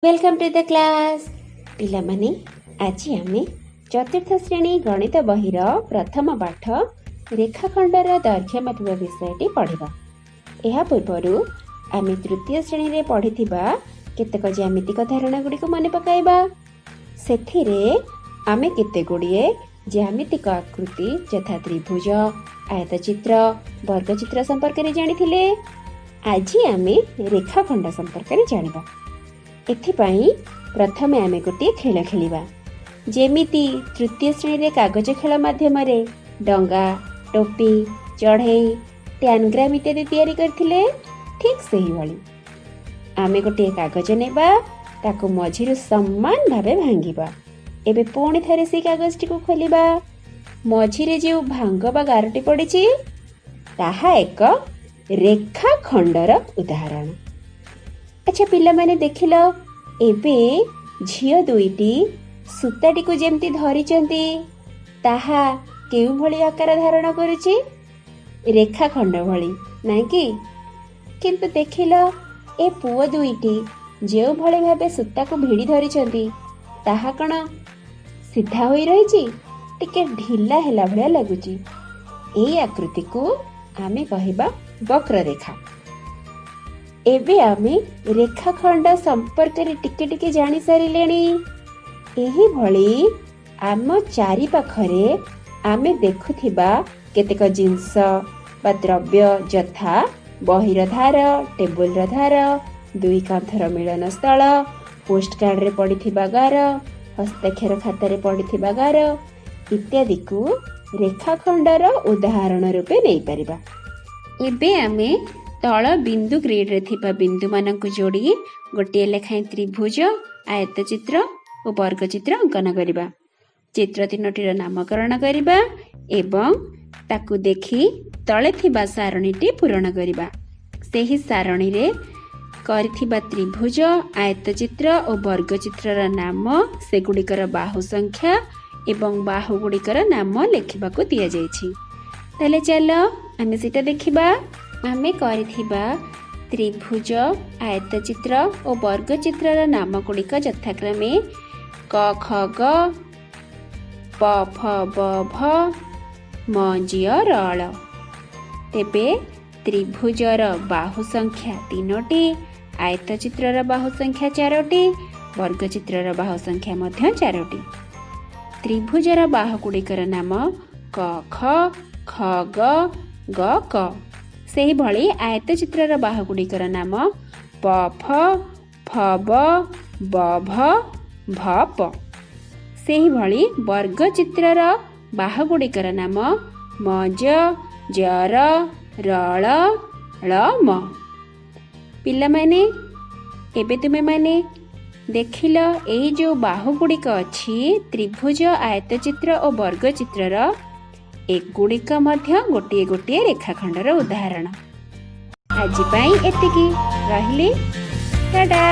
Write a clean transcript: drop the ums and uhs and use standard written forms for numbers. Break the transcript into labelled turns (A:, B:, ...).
A: Welcome to the class पिला माने आज आम चतुर्थ श्रेणी गणित बहिर प्रथम पाठ रेखाखंडर दैर्घ्य मापिबा विषयटी पढ़ा। यह पूर्व आम तृतीय श्रेणी रे पढ़ी केतक ज्यामितिक धारणा गुड़ी को मन पकाइबा। सेथिरे आमे केते गुड़िए ज्यामितिक आकृति यथा त्रिभुज, आयतचित्र, वर्गचित्र संपर्क में जानिथिले। आज आमे रेखाखंड संपर्क में जानिबा। एथिपाई प्रथमे आमे गोटे खेल खेलिबा। जेमिति तृतीय श्रेणी रे कागज खेल माध्यम रे डंगा, टोपी, चढ़ई, टैनग्राम इत्यादि तैयारी करथिले, ठीक सही भली आमे गोटे कागज नेबा, ताकू मझिरु समान भाबे भांगिबा। एबे पुणी थरे से कागज टी को खोलिबा। मझिरे जे भांग बा गारटी पड़िछि ताहा एक रेखाखंडर उदाहरण। अच्छा पिला माने देखिल, एबे झियो दुईटी सूताटी को जेमती धरिचंती ताहा केउ भली आकार धारण करुछि, रेखाखंड भली नाही कि? किंतु देखिल ए पुओ दुईटी जेउ भली भाबे सूता को भिड़ी धरिचंती ताहा कण सीधा होई रहिछि, टिके ढिला हेला भलिया लागुछि। एई आकृति को आमे कहिबा वक्ररेखा। एबे आमे रेखाखंड संपर्क रे टिके टिके जानी सारिलेनी। एही भली आम चारि पाखरे आमे देखुथिबा केतेक जिंस बा द्रव्य यथा बहिर धार, टेबुल र धार, दुई कांथर मिलन स्थल, पोस्ट कार्ड रे पड़िथिबा गार, हस्ताक्षर खाता रे पड़िथिबा गार इत्यादि को रेखाखंडर उदाहरण रूपे नै परिबा। एबे आमे तल बिंदु ग्रिड रे थिबा बिंदु मानक जोड़ी गोटे लेखाएं त्रिभुज, आयतचित्र और वर्गचित्र अंकन करिबा। चित्र तीनोटीर नामकरण करिबा एवं ताकू देखि तले थिबा सारणीटी पूरण करिबा। सेही सारणी रे करिथिबा त्रिभुज, आयतचित्र और वर्गचित्रर नाम, सेगुड़िकर बाहु संख्या एवं बाहु गुड़िकर नाम लेखिबाकू दिया जायछि। ताले चलो आमे सेटा देखिबा। आमे करिथिबा त्रिभुज, आयतचित्र और वर्गचित्रर नाम गुड़िक यथाक्रमे क ख ग, प फ ब भ, म ज र ळ। तेबे त्रिभुजर बाहु संख्या 3टी, आयतचित्रर बाहु संख्या 4टी, वर्गचित्रर बाहु संख्या मध्य 4टी। त्रिभुजर बाहु गुड़िकर नाम क ख, ख ग, ग क। सेही भली आयतचित्रर बाहु गुड़िकर नाम प फ, फ ब, ब भ, भ प। सेही भली वर्गचित्रर बाहु गुड़िकर नाम म ज, ज र, र ळ, ळ म। पिला माने एबे तुमे माने देखिल एई जो बाहु गुड़िक अछि त्रिभुज, आयतचित्र और वर्गचित्रर एगुड़िक मध्य गोटे गोटे रेखाखंडर उदाहरण। आज पाई एतिकी रहिले, टाटा।